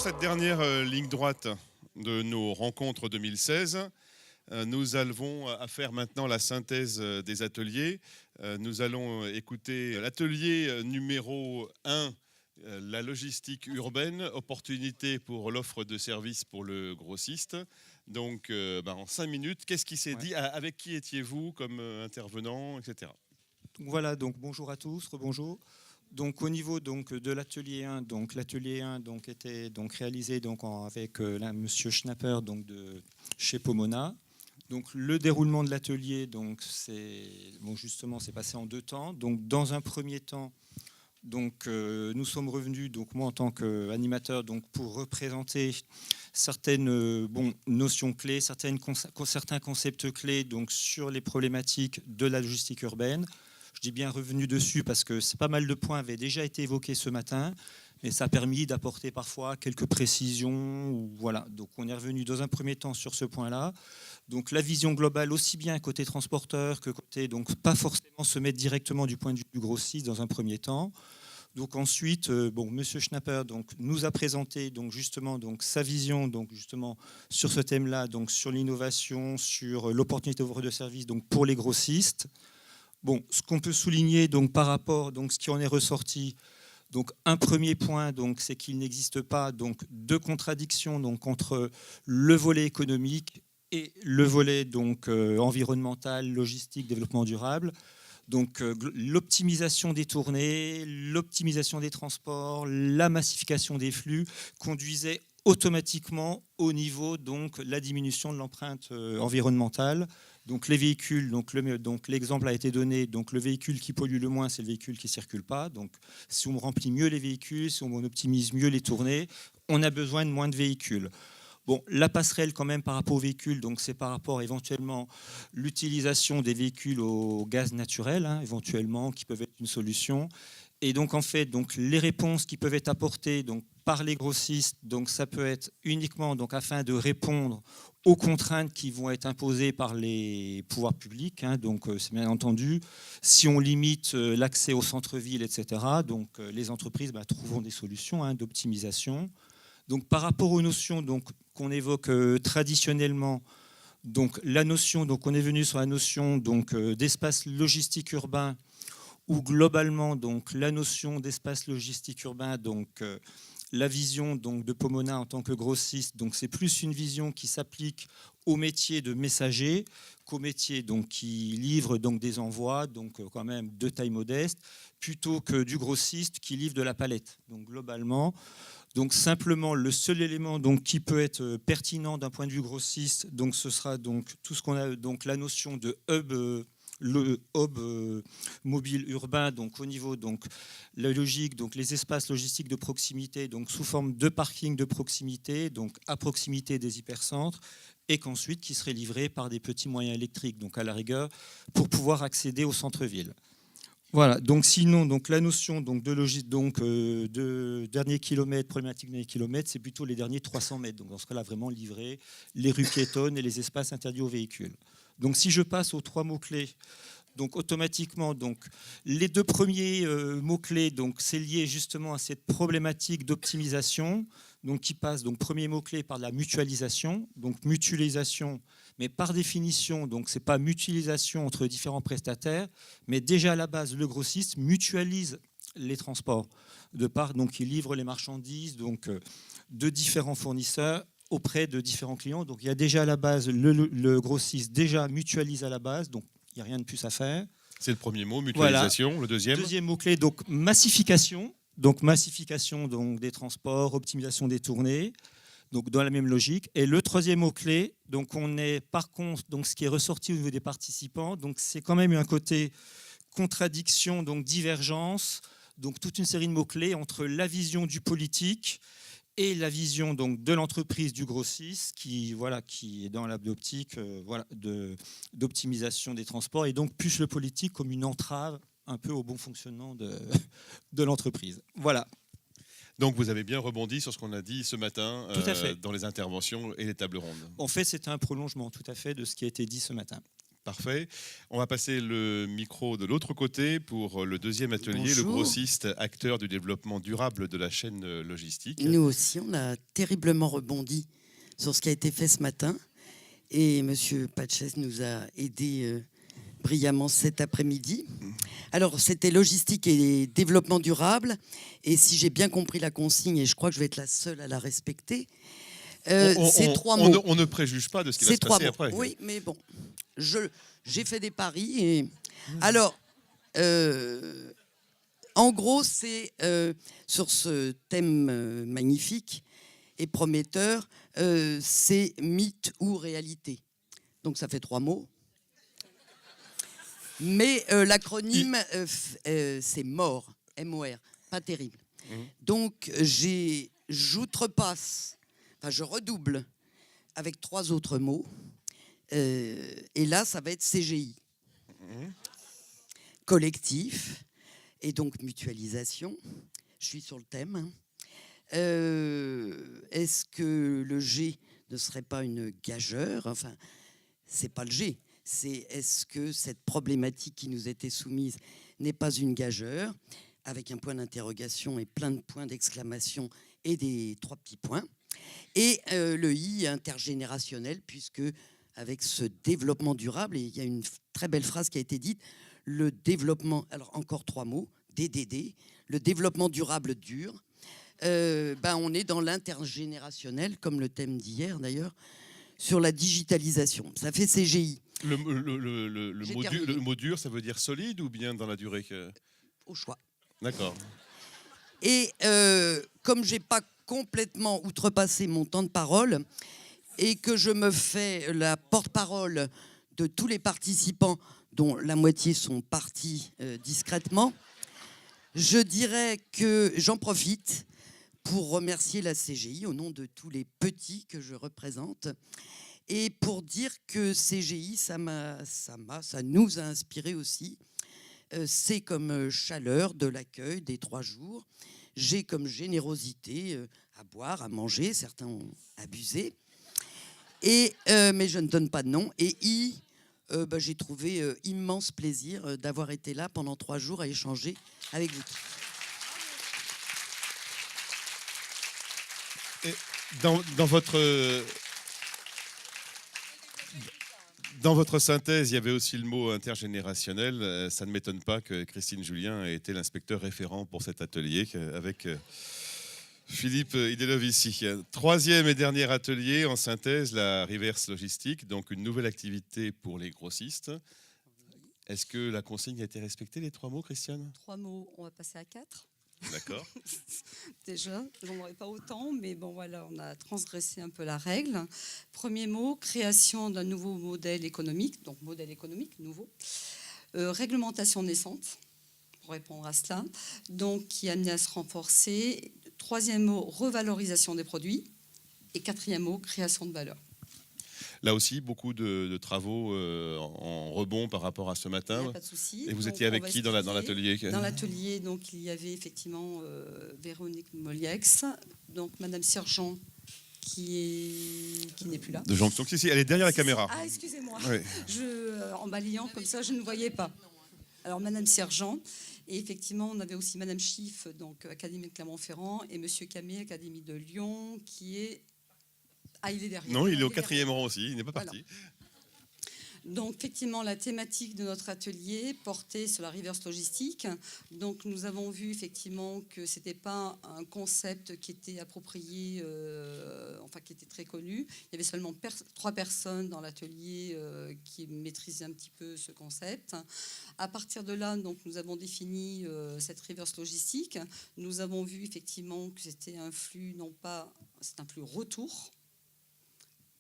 cette dernière ligne droite de nos rencontres 2016, nous allons à faire maintenant la synthèse des ateliers. Nous allons écouter l'atelier numéro 1, la logistique urbaine, opportunité pour l'offre de services pour le grossiste. Donc en 5 minutes, qu'est-ce qui s'est dit? Avec qui étiez-vous comme intervenant, etc. Donc voilà, donc bonjour à tous, rebonjour. Donc au niveau donc de l'atelier 1, donc l'atelier 1 donc était donc réalisé donc avec monsieur Schnapper donc de chez Pomona. Donc le déroulement de l'atelier donc justement c'est passé en 2 temps. Donc dans un premier temps donc nous sommes revenus donc moi en tant qu'animateur donc pour représenter certaines notions clés, certains concepts clés donc sur les problématiques de la logistique urbaine. Je dis bien revenu dessus parce que pas mal de points avaient déjà été évoqués ce matin, mais ça a permis d'apporter parfois quelques précisions. Voilà. Donc on est revenu dans un premier temps sur ce point-là. Donc la vision globale, aussi bien côté transporteur que côté, donc pas forcément se mettre directement du point de vue du grossiste dans un premier temps. Donc ensuite, Monsieur Schnapper donc, nous a présenté donc, justement donc, sa vision donc, justement, sur ce thème-là, donc, sur l'innovation, sur l'opportunité d'offre de service donc, pour les grossistes. Bon, ce qu'on peut souligner donc, par rapport, donc, ce qui en est ressorti, donc, un premier point, donc, c'est qu'il n'existe pas donc, de contradiction donc, entre le volet économique et le volet donc, environnemental, logistique, développement durable. Donc l'optimisation des tournées, l'optimisation des transports, la massification des flux conduisaient automatiquement au niveau donc la diminution de l'empreinte environnementale. Donc les véhicules, donc l'exemple a été donné, donc le véhicule qui pollue le moins, c'est le véhicule qui ne circule pas. Donc si on remplit mieux les véhicules, si on optimise mieux les tournées, on a besoin de moins de véhicules. Bon, la passerelle quand même par rapport aux véhicules, donc c'est par rapport éventuellement l'utilisation des véhicules au gaz naturel, éventuellement, qui peuvent être une solution. Et donc en fait, donc, les réponses qui peuvent être apportées donc, par les grossistes, donc ça peut être uniquement donc, afin de répondre aux contraintes qui vont être imposées par les pouvoirs publics. Donc c'est bien entendu, si on limite l'accès au centre-ville, etc., donc les entreprises trouveront des solutions d'optimisation. Donc, par rapport aux notions qu'on évoque traditionnellement, donc, la notion, donc, on est venu sur la notion d'espace logistique urbain, où globalement donc, la notion d'espace logistique urbain, donc, la vision donc, de Pomona en tant que grossiste, donc, c'est plus une vision qui s'applique au métier de messager qu'au métier donc, qui livre donc, des envois, donc quand même de taille modeste, plutôt que du grossiste qui livre de la palette. Donc globalement, donc simplement le seul élément donc, qui peut être pertinent d'un point de vue grossiste, donc ce sera donc tout ce qu'on a donc la notion de hub. Le hub mobile urbain, donc au niveau donc la logique, donc les espaces logistiques de proximité, donc sous forme de parking de proximité, donc à proximité des hypercentres, et qu'ensuite qui seraient livrés par des petits moyens électriques, donc à la rigueur pour pouvoir accéder au centre-ville. Voilà, donc sinon, donc la notion donc, de logique, donc de dernier kilomètre, problématique dernier kilomètre, c'est plutôt les derniers 300 mètres. Donc dans ce cas-là, vraiment livrer les rues piétonnes et les espaces interdits aux véhicules. Donc si je passe aux 3 mots-clés, donc automatiquement, donc, les 2 premiers mots-clés, donc c'est lié justement à cette problématique d'optimisation, donc qui passe, donc premier mot-clé par la mutualisation, donc mutualisation, mais par définition, donc c'est pas mutualisation entre différents prestataires, mais déjà à la base, le grossiste mutualise les transports de part, donc il livre les marchandises donc de différents fournisseurs auprès de différents clients. Donc il y a déjà à la base, le grossiste déjà mutualise à la base, donc il n'y a rien de plus à faire. C'est le premier mot, mutualisation. Voilà. Le deuxième? Deuxième mot-clé, donc massification. Donc massification donc, des transports, optimisation des tournées, donc dans la même logique. Et le troisième mot-clé, donc on est par contre, donc ce qui est ressorti au niveau des participants, donc c'est quand même un côté contradiction, donc divergence, donc toute une série de mots-clés entre la vision du politique et la vision donc, de l'entreprise du grossiste qui est dans l'optique d'optimisation des transports et donc plus le politique comme une entrave un peu au bon fonctionnement de l'entreprise. Voilà. Donc vous avez bien rebondi sur ce qu'on a dit ce matin dans les interventions et les tables rondes. En fait, c'était un prolongement tout à fait de ce qui a été dit ce matin. Parfait. On va passer le micro de l'autre côté pour le deuxième atelier, Bonjour. le grossiste, acteur du développement durable de la chaîne logistique. Nous aussi, on a terriblement rebondi sur ce qui a été fait ce matin. Et M. Patches nous a aidés brillamment cet après-midi. Alors, c'était logistique et développement durable. Et si j'ai bien compris la consigne, et je crois que je vais être la seule à la respecter, c'est trois mots. On ne préjuge pas de ce qui va se passer après. Oui, mais bon, j'ai fait des paris. Et... Alors, en gros, c'est sur ce thème magnifique et prometteur, c'est mythe ou réalité. Donc ça fait 3 mots. Mais l'acronyme, c'est MOR, M-O-R, pas terrible. Donc j'outrepasse, enfin je redouble avec 3 autres mots. Et là, ça va être CGI. Collectif, et donc mutualisation. Je suis sur le thème. Est-ce que le G ne serait pas une gageure? Enfin, c'est pas le G. C'est est-ce que cette problématique qui nous était soumise n'est pas une gageure, avec un point d'interrogation et plein de points d'exclamation et des 3 petits points. Et le I intergénérationnel, puisque avec ce développement durable, et il y a une très belle phrase qui a été dite, le développement, alors encore 3 mots, DDD, le développement durable dur. On est dans l'intergénérationnel, comme le thème d'hier d'ailleurs, sur la digitalisation. Ça fait CGI. Le mot dur, ça veut dire solide ou bien dans la durée Au choix. D'accord. Et comme je n'ai pas complètement outrepassé mon temps de parole et que je me fais la porte-parole de tous les participants, dont la moitié sont partis discrètement, je dirais que j'en profite pour remercier la CGI au nom de tous les petits que je représente et pour dire que CGI, ça nous a inspiré aussi. C'est comme chaleur de l'accueil des 3 jours. J'ai comme générosité à boire, à manger. Certains ont abusé. Mais je ne donne pas de nom. Et j'ai trouvé immense plaisir d'avoir été là pendant 3 jours à échanger avec vous. Et dans votre synthèse, il y avait aussi le mot intergénérationnel. Ça ne m'étonne pas que Christine Julien ait été l'inspecteur référent pour cet atelier avec Philippe Idelov ici. 3e et dernier atelier en synthèse, la reverse logistique, donc une nouvelle activité pour les grossistes. Est-ce que la consigne a été respectée, les 3 mots, Christiane? 3 mots, on va passer à 4. D'accord. Déjà, j'en aurais pas autant, mais bon voilà, on a transgressé un peu la règle. Premier mot, création d'un nouveau modèle économique, donc modèle économique nouveau. Réglementation naissante, pour répondre à cela, donc qui est amenée à se renforcer. 3e mot, revalorisation des produits. Et 4e mot, création de valeur. Là aussi, beaucoup de travaux en rebond par rapport à ce matin. Il n'y a pas de souci. Et vous donc, étiez avec qui dans l'atelier? Dans l'atelier, donc il y avait effectivement Véronique Moliex, donc Madame Sergent qui n'est plus là. De Jonction. Si, elle est derrière la caméra. Ah, excusez-moi. Oui. En balayant comme ça, je ne voyais pas. Alors Madame Sergent. Et effectivement, on avait aussi Madame Chiff, donc Académie de Clermont-Ferrand, et Monsieur Camé, Académie de Lyon, qui est... Ah, il est derrière. Non, il est au 4e rang aussi, il n'est pas parti. Voilà. Donc, effectivement, la thématique de notre atelier portait sur la reverse logistique. Donc, nous avons vu effectivement que ce n'était pas un concept qui était approprié, qui était très connu. Il y avait seulement 3 personnes dans l'atelier qui maîtrisaient un petit peu ce concept. À partir de là, donc, nous avons défini cette reverse logistique. Nous avons vu effectivement que c'était un flux, c'est un flux retour.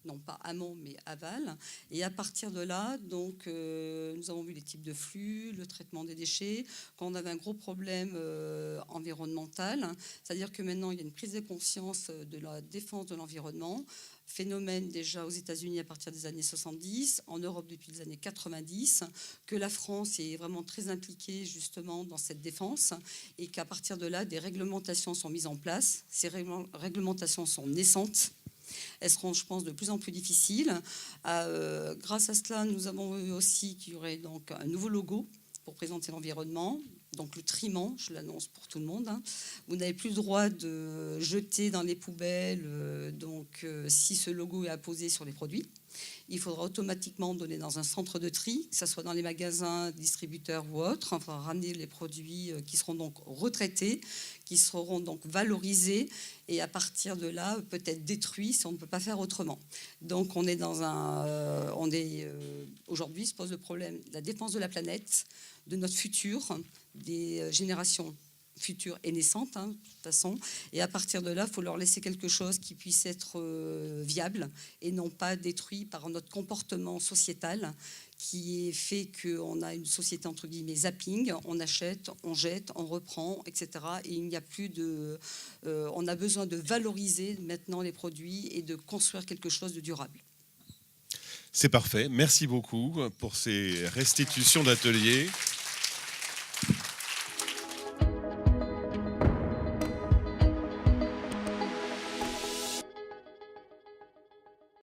Non pas amont mais aval. Et à partir de là, donc, nous avons vu les types de flux, le traitement des déchets, quand on avait un gros problème environnemental, c'est-à-dire que maintenant il y a une prise de conscience de la défense de l'environnement, phénomène déjà aux États-Unis à partir des années 70, en Europe depuis les années 90, que la France est vraiment très impliquée justement dans cette défense et qu'à partir de là, des réglementations sont mises en place. Ces réglementations sont naissantes. elles seront, je pense, de plus en plus difficiles. Grâce à cela, nous avons vu aussi qu'il y aurait donc un nouveau logo pour présenter l'environnement. Donc le triment, je l'annonce pour tout le monde. Vous n'avez plus le droit de jeter dans les poubelles si ce logo est apposé sur les produits. Il faudra automatiquement donner dans un centre de tri, que ce soit dans les magasins, distributeurs ou autres. Il faudra ramener les produits qui seront donc retraités, qui seront donc valorisés et à partir de là, peut-être détruits si on ne peut pas faire autrement. Donc on est aujourd'hui se pose le problème de la défense de la planète, de notre futur, des générations futures et naissantes, de toute façon. Et à partir de là, il faut leur laisser quelque chose qui puisse être viable et non pas détruit par notre comportement sociétal qui fait qu'on a une société entre guillemets zapping, on achète, on jette, on reprend, etc. Et il n'y a plus on a besoin de valoriser maintenant les produits et de construire quelque chose de durable. C'est parfait. Merci beaucoup pour ces restitutions d'ateliers.